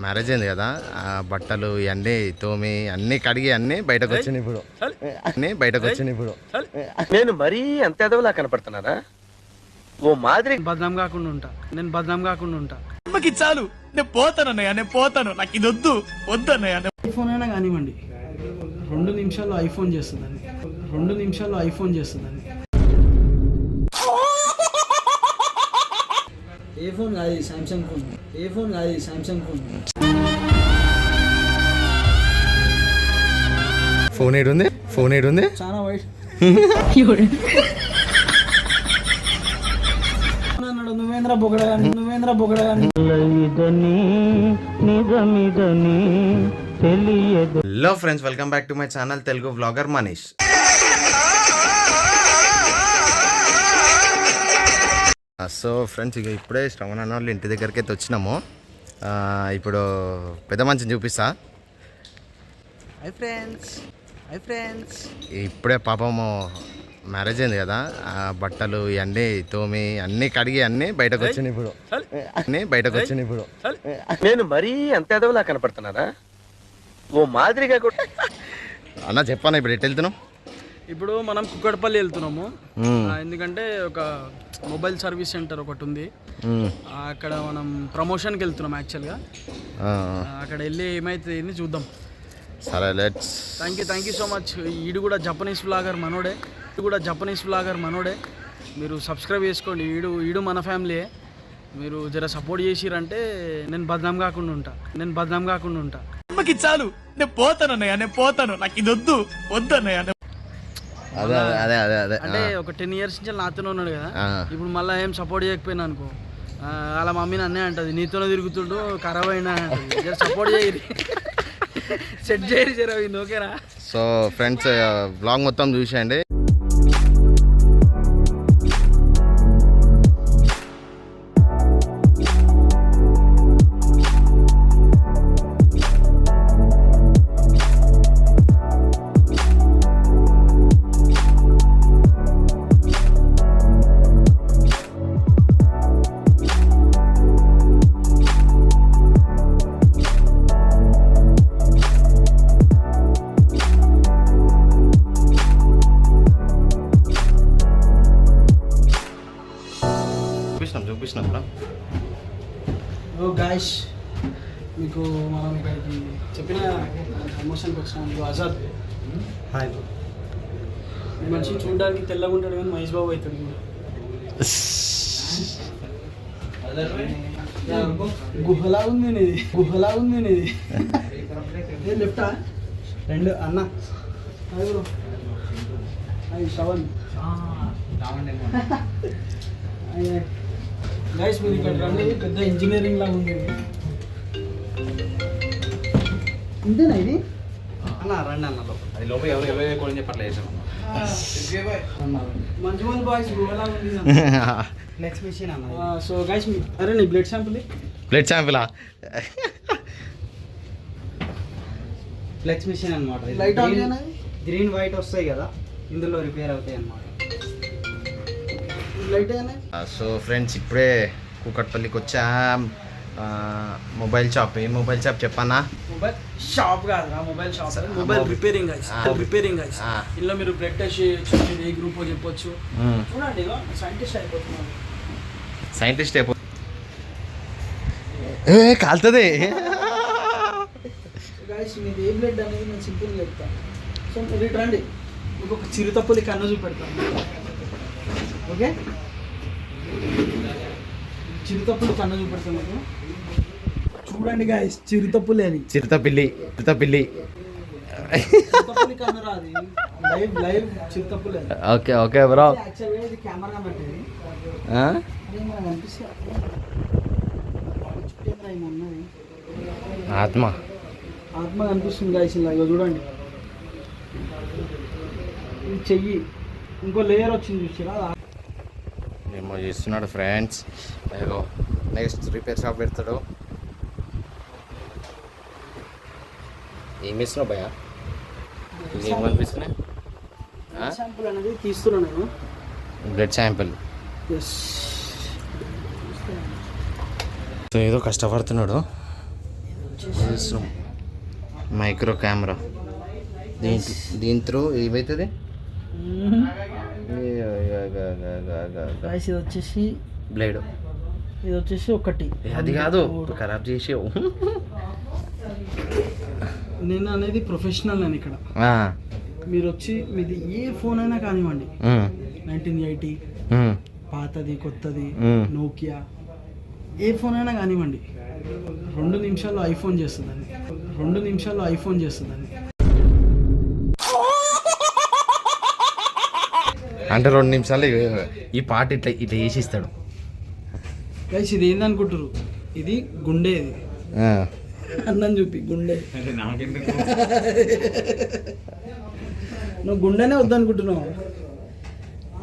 Marriage అయింది కదా, బట్టలు ఇవన్నీ తోమి అన్నీ కడిగి అన్నీ బయటకు వచ్చినాయి ఇప్పుడు. నేను మరీ అంత ఎదవలా కనపడుతున్నారా? ఓ మాదిరి బద్నాం కాకుండా ఉంటా. అమ్మకి చాలు, నేను పోతాను, నాకు ఇది వద్దన్నయ్య. ఐఫోన్ అయినా కానివ్వండి, 2 నిమిషాల్లో ఐఫోన్ చేస్తుందని. ఏ ఫోన్ కాదు, సామ్సంగ్ ఫోన్. ఫోన్ ఏడుంది చాలా వైట్ అన్నాడు. నువ్వేంద్ర బొగడగాని hello friends, welcome back to my channel Telugu vlogger Manish. So friends, ఇక ఇప్పుడే శ్రవణ్ అన్న వాళ్ళు ఇంటి దగ్గరికి అయితే వచ్చినాము. ఇప్పుడు పెద్ద మంచిని చూపిస్తా. హై ఫ్రెండ్స్, ఇప్పుడే పాపము మ్యారేజ్ అయింది కదా, బట్టలు ఇవన్నీ తోమి అన్నీ కడిగి అన్నీ బయటకు వచ్చినాయి ఇప్పుడు. నేను మరీ అంత ఎదవలా కనపడుతున్నారా? ఓ మాదిరిగా కూడా. అన్న చెప్పాను, ఇప్పుడు ఎటు వెళ్తున్నాం? ఇప్పుడు మనం కుక్కడపల్లి వెళ్తున్నాము. ఎందుకంటే ఒక మొబైల్ సర్వీస్ సెంటర్ ఒకటి ఉంది, అక్కడ మనం ప్రమోషన్కి వెళ్తున్నాం. యాక్చువల్గా అక్కడ వెళ్ళి ఏమైతే చూద్దాం. సరే, let's. Thank you so much. ఈడు కూడా జపనీస్ వ్లాగర్ మనోడే. మీరు సబ్స్క్రైబ్ చేసుకోండి. ఈడు మన ఫ్యామిలీయే. మీరు జర సపోర్ట్ చేసిరంటే నేను బద్నాం కాకుండా ఉంటా. అమ్మకి చాలు, నేను పోతాను, నాకు ఇది వద్దన్నయ్య. అదే అంటే ఒక 10 years నుంచి నాతోనే ఉన్నాడు కదా, ఇప్పుడు మళ్ళీ ఏం సపోర్ట్ చేయకపోయినా అనుకో, అలా మమ్మీని అన్నే అంటది, నీతోనే తిరుగుతుండు, ఖరాబ్ అయినా అంటది. సపోర్ట్ చేయరు, సెట్ చేయరు జర. ఓకేనా? సో ఫ్రెండ్స్, వ్లాగ్ మొత్తం చూసేయండి. చూపిస్తున్నాం బ్రో. గాయ్స్, మీకు మనం ఇక్కడికి చెప్పిన ప్రమోషన్కి వచ్చినాం. మీకు ఆజాద్ ఈ మనిషి చూడడానికి తెల్లగా ఉంటాడు కానీ మహేష్ బాబు అవుతాడు. గుహలా ఉంది నీది. లెఫ్టా 2 అన్న. శ్రవణ్ గైస్, మీరు ఇక్కడ రండి. పెద్ద ఇంజనీరింగ్ లాగా ఉంది. ఇంతేనా ఇది? అన్న రండి అన్న, అది లోపల ఎవరు కూడా చెప్పట్లే మంజుమల్ బాయ్స్ గుహలా ఉంది. ఫ్లెక్స్ మిషన్ అన్న. సో గైస్, అరే నీ బ్లడ్ శాంపులా? ఫ్లెక్స్ మిషన్ అన్నమాట. లైట్ ఆన్ చేయనా? గ్రీన్ వైట్ వస్తాయి కదా, ఇందులో రిపేర్ అవుతాయి అన్నమాట. సో ఫ్రెండ్స్, ఇప్పుడే కూకట్పల్లికి వచ్చాం. Mobile shop. ఏ మొబైల్ షాప్ చెప్పన్నా? మొబైల్ షాప్ కాదురా, మొబైల్ రిపేరింగ్ గైస్. ఇందులో మీరు బ్లడ్ టెస్ట్ చేయొచ్చు, మీరు ఏ గ్రూప్ చెప్పొచ్చు. చూడండి, సైంటిస్ట్ కాలుతుంది. గైస్, మీది ఏ బ్లడ్ అనేది నేను సింపుల్ చెప్తాను. సో మీరు రండి, మీకు ఒక చిరుతపులి కన్ను చూపెడతాను. ఓకే, చిరుతపులి కన్ను చూపెడతాను మీకు. చూడండి గాయస్, చిరుతపులి కన్ను రాదు, లైవ్ చిరుతపులి. Okay bro. యాక్చువల్గా ఇది కెమెరా పెట్టేది ఆత్మ కనిపిస్తుంది గాయస్. ఇలా చూడండి, ఇది చెయ్యి, ఇంకో లేయర్ వచ్చింది చూసిరా. ఏమో చేస్తున్నాడు ఫ్రెండ్స్. నెక్స్ట్ రిపేర్ షాప్ పెడతాడు. ఏమి ఇస్తున్నావు భయ్యా? ఏమనిపిస్తున్నాయి? శాంపుల్ అనేది తీస్తున్నాను నేను. Blood sample. సో ఏదో కష్టపడుతున్నాడు. వచ్చేసి మైక్రో కెమెరా దీని త్రూ ఏమవుతుంది గైస్ ఇది వచ్చేసి బ్లేడ్ ఇది వచ్చేసి ఒకటి అది కాదు ఖరాబ్ చేసావు నేను అనేది ప్రొఫెషనల్ నేను ఇక్కడ మీరు వచ్చి మీది ఏ ఫోన్ అయినా కానివ్వండి 1980 పాతది కొత్తది నోకియా ఏ ఫోన్ అయినా కానివ్వండి 2 నిమిషాల్లో ఐఫోన్ చేస్తుందండి 2 నిమిషాల్లో ఐఫోన్ చేస్తుందండి అంటే 2 నిమిషాలు ఈ పాట ఇట్లా ఇట్లా చేసి ఇస్తాడు. గైస్ ఇది ఏందనుకుంటారు ఇది గుండె ఇది అన్నం చూపి గుండె నువ్వు గుండెనే వద్దనుకుంటున్నావు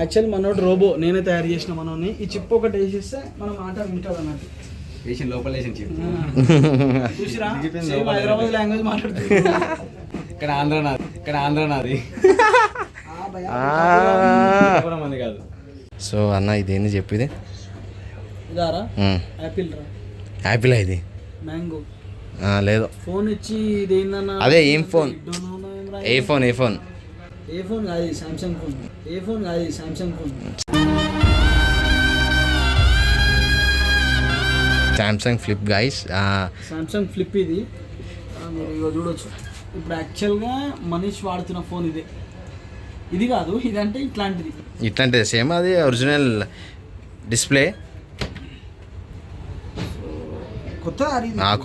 యాక్చువల్ మనోడు రోబో నేనే తయారు చేసిన మనోని ఈ చిప్ ఒకటి వేసిస్తే మనం మాట వింటాడు అన్నట్టు చూసిరా సేమ్ హైదరాబాద్ లాంగ్వేజ్ మాట్లాడుతుంది ఇక్కడ ఆంధ్ర నాది కాదు. సో అన్న ఇదేంది చెప్పేది ఇదారా యాపిల్ రా యాపిల్ ఇది మ్యాంగో లేదు ఫోన్ ఇచ్చి ఇది ఏందన్నా అదే ఏం ఫోన్ ఏ ఫోన్ ఏ ఫోన్ కాదు సామ్సంగ్ ఫోన్ ఏ ఫోన్ కాదు Samsung phone Samsung flip guys Samsung flip ఇది మీరు ఇగో చూడొచ్చు ఇప్పుడు యాక్చువల్గా మనీష్ వాడుతున్న ఫోన్ ఇదే ఇది కాదు ఇదంటే ఇట్లాంటిది ఇట్లాంటిది సేమ్ అది ఒరిజినల్ డిస్ప్లే కొత్త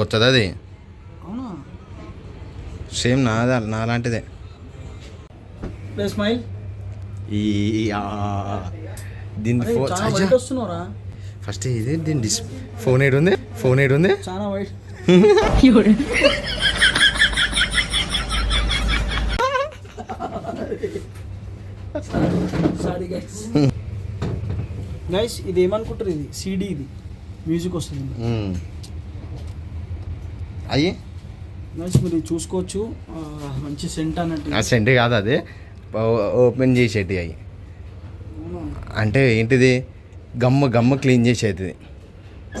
కొత్తది అది అవునా సేమ్ నాలాంటిదే స్మైల్ ఈ దీని ఫోన్ చాలా వైట్ వస్తున్నారా ఫస్ట్ ఇది దీని ఫోన్ ఏడు ఉంది చాలా వైట్ సారీ గైస్ ఇది ఏమనుకుంటారు ఇది సిడి ఇది మ్యూజిక్ వస్తుంది అయ్యి గైస్ మీరు చూసుకోవచ్చు మంచి సెంట్ అన్నట్టు ఆ సెంట్ కాదు అది ఓపెన్ చేసేటి అవి అంటే ఏంటిది గమ్మ క్లీన్ చేసేది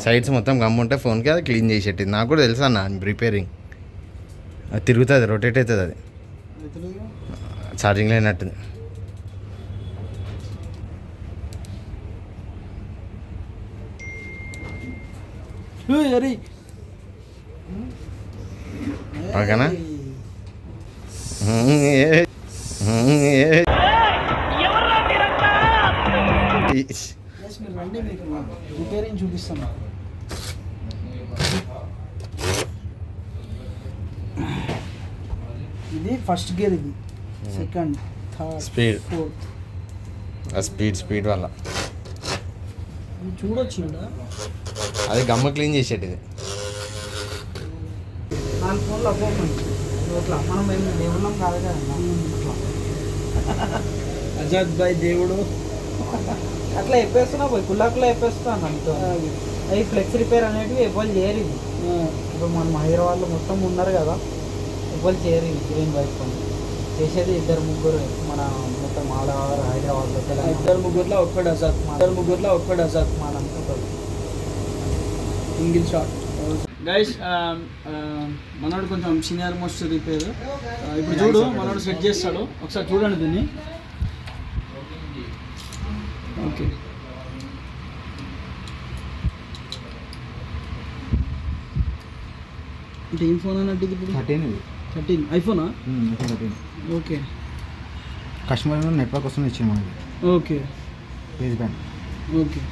సైడ్స్ మొత్తం గమ్ ఉంటే ఫోన్కి అది క్లీన్ చేసేది నాకు కూడా తెలుసు అన్న రిపేరింగ్ అది తిరుగుతుంది రొటేట్ అవుతుంది అది ఛార్జింగ్ లేనట్టుంది అరే ఓకేనా మీరు రండి మీకు రిపేరింగ్ చూపిస్తాను ఇది ఫస్ట్ గేర్ ఇది second third speed fourth speed వల్ల చూడొచ్చు ఇక్కడ అది గమ్మ క్లీన్ చేసేటిది 4 ఫోన్లు అవ్వకండి అట్లా మనం ఏం దేవుళ్ళం కాదు కదా అజాద్ భాయ్ దేవుడు అట్లా చెప్పేస్తున్నా పోయి కుల్లాకులో చెప్పేస్తున్నాను అంతా అవి ఫ్లెక్స్ రిపేర్ అనేటివి ఎవరు చేయరు ఇది. ఇప్పుడు మన హైదరాబాద్లో మొత్తం ఉన్నారు కదా ఎవరు చేయరు ఇది గ్రీన్ బైక్ పని చేసేది 2-3 మన మొత్తం ఆడవారు హైదరాబాద్లో ఇద్దరు ముగ్గురులో ఒక్కడు అజాద్ మన అనుకుంటారు సింగిల్ షాట్ గైస్ మనోడు కొంచెం సీనియర్ మోస్ట్ రిపేర్ ఇప్పుడు చూడు మనోడు సెట్ చేస్తాడు ఒకసారి చూడండి దీన్ని ఓకే అంటే ఏం ఫోన్ అన్నట్టు ఇది ఇప్పుడు 13 ఐఫోనా ఓకే కస్టమర్ నెట్వర్క్ కోసం ఇచ్చాము మనకి ఓకే పేజ్ బ్యాండ్ ఓకే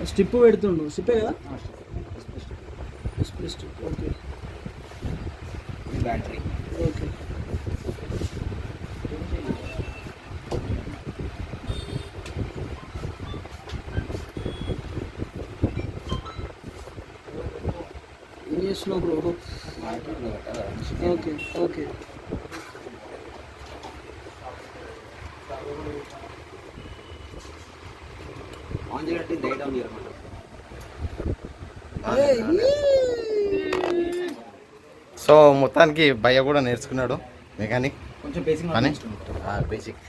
స్టిప్ పెడుతుండు స్టిప్పే కదా స్టిప్ ఓకే బ్యాటరీ ఓకే ఏం చేస్తున్నావు బ్రో ఓకే ఓకే ఆన్ చేయాలంటే డైట్ ఆన్ చేయాలన్నమాట సో మొత్తానికి భయ్య కూడా నేర్చుకున్నాడు మెకానిక్ కొంచెం బేసిక్ కానీ బేసిక్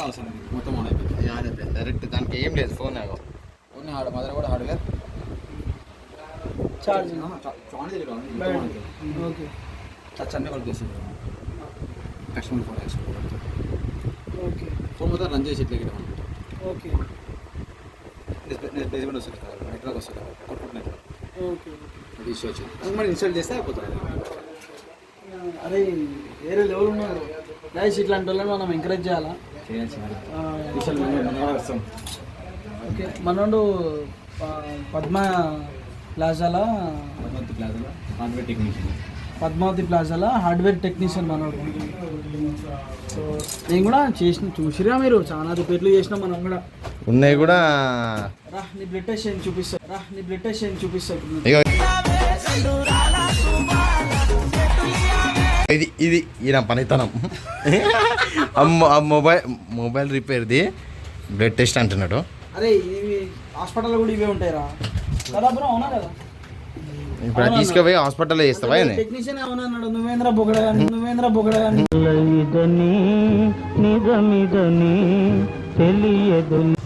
అవసరం మొత్తం ఆన్ అయిపోయింది డైరెక్ట్ దానికి ఏం లేదు ఫోన్ మదర్ కూడా హార్డ్వేర్ ఛార్జింగ్ ఓకే టచ్ అన్నీ వాళ్ళు చేస్తారు కస్టమర్ ఫోన్ వేస్తారు ఓకే ఫోన్ మొత్తం రన్ చేసి ఇట్లా ఓకే బేస్మెంట్ వస్తుంది కదా నెట్వర్క్ వస్తుంది అవుట్పుట్ నెట్వర్క్ ఓకే అది ఇష్యూ వచ్చింది అది మనం ఇన్స్టాల్ చేస్తే అయిపోతుంది అరే వేరే లెవెల్ ఉన్నారు గైస్ ఇట్లాంటి వాళ్ళని మనం ఎంకరేజ్ చేయాలా చేయాల్సి ఇన్స్టాల్ మనం వస్తాం ఓకే మనోడు పద్మ ప్లాజాలో భగవంత్ ప్లాజాలో హార్డ్వేర్ టెక్నీషియన్ పద్మావతి ప్లాజాలో హార్డ్వేర్ టెక్నీషియన్ మనోడు సో నేను కూడా చూసిరా మీరు చాలా రిపేర్లు చేసినాం మనం కూడా ఉన్నాయి కూడా. రా నీ బ్లడ్ టెస్ట్ చేయండి చూపిస్తా ఇప్పుడు ఇగో ఇది ఈయన పనితనం. ఆ మొబైల్ రిపేర్ది బ్లడ్ టెస్ట్ అంటున్నాడు. అరే ఇవి హాస్పిటల్లో కూడా ఇవే ఉంటాయిరా కదా బ్రో, అవునా కదా? ఇప్పుడు అది తీసుకుపోయి హాస్పిటల్లో చేస్తావా? టెక్నీషియన్ ఏమన్నా అన్నాడు, నువ్వేంద్ర బొగడ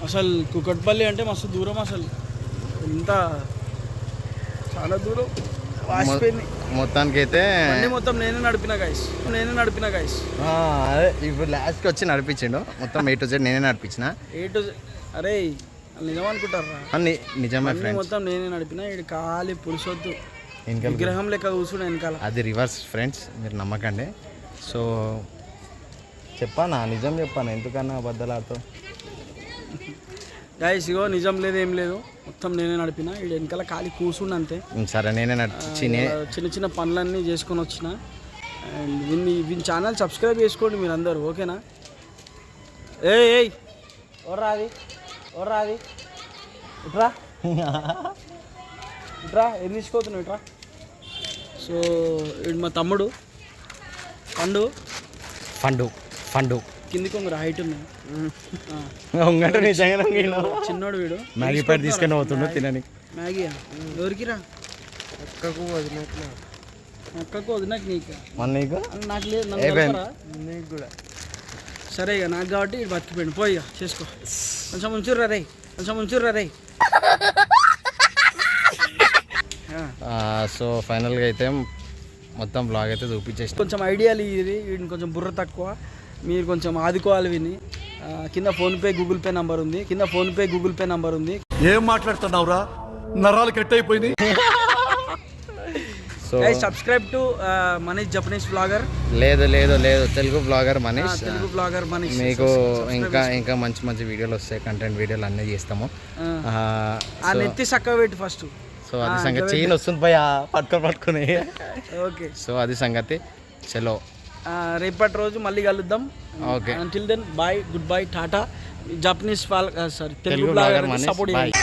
అసలు కుకట్పల్లి అంటే మస్తు దూరం, అసలు ఇంత చాలా దూరం. వాసిపోయింది మొత్తానికైతే. మొత్తం నేనే నడిపిన గైస్. అదే ఇప్పుడు లాస్ట్కి వచ్చి నడిపించిండు మొత్తం A to Z నేనే నడిపించిన. అరే నిజం అనుకుంటారా? నిజమే ఫ్రెండ్స్, మొత్తం నేనే నడిపిన. ఇటు ఖాళీ పురుషొద్దు విగ్రహం లెక్క కూర్చుని వెనకాల. అది రివర్స్ ఫ్రెండ్స్, మీరు నమ్మకండి. సో చెప్పానా, నిజం చెప్పాను, ఎందుకన్నా అబద్ధాలు ఆడుతావు? గైస్ ఇగో నిజం లేదు ఏం లేదు, మొత్తం నేనే నడిపిన. ఇటు వెనకాల ఖాళీ కూర్చుండి అంతే. సరే నేనే నడిపించి చిన్న పనులన్నీ చేసుకొని వచ్చిన. అండ్ వీని ఛానల్ సబ్స్క్రైబ్ చేసుకోండి మీరు అందరూ, ఓకేనా? ఏయ్ ఓర్రాది ఇట్రా ఏం తీసుకోతున్నావు ఇట్రా. సో ఇటు మా తమ్ముడు ఫండు కిందికి ఒక హైట్ ఉన్నాయి. చిన్నోడు వీడు మ్యాగీ ప్యాడ్ తీసుకొని పోతుండు తినని. మ్యాగీ ఎవరికిరా? అక్కకు వదినకు నీకు నాకు లేదు, నీకు కూడా. సరే ఇక నాకు కాబట్టి ఇటు బతికిపోయింది, పోయి ఇక చేసుకో. కొంచెం ఉంచుర్రా రే. సో ఫైనల్గా అయితే మొత్తం బ్లాగ్ అయితే చూపించేసి కొంచెం ఐడియాలు ఇది వీడిని కొంచెం బుర్ర తక్కువ, మీరు కొంచెం ఆదుకోవాలి విని. కింద ఫోన్పే గూగుల్ పే నంబర్ ఉంది. ఏం మాట్లాడుతున్నావురా, నరాలు కట్ అయిపోయింది. So subscribe to Manish Japanese blogger. లేదు తెలుగు బ్లాగర్ మనీష్. మీకు ఇంకా మంచి వీడియోలు వస్తాయి, కంటెంట్ వీడియోలు అన్నీ చేస్తాము. నెత్తి చక్కగా పెట్టి ఫస్ట్. సో అది సంగతి, చైన్ వస్తుంది పోయా పట్టుకొని. ఓకే, సో అది సంగతి. చలో రేపటి రోజు మళ్ళీ కలుద్దాం. Okay, until then bye, good bye, టాటా. Japanese Telugu blogger support Manish.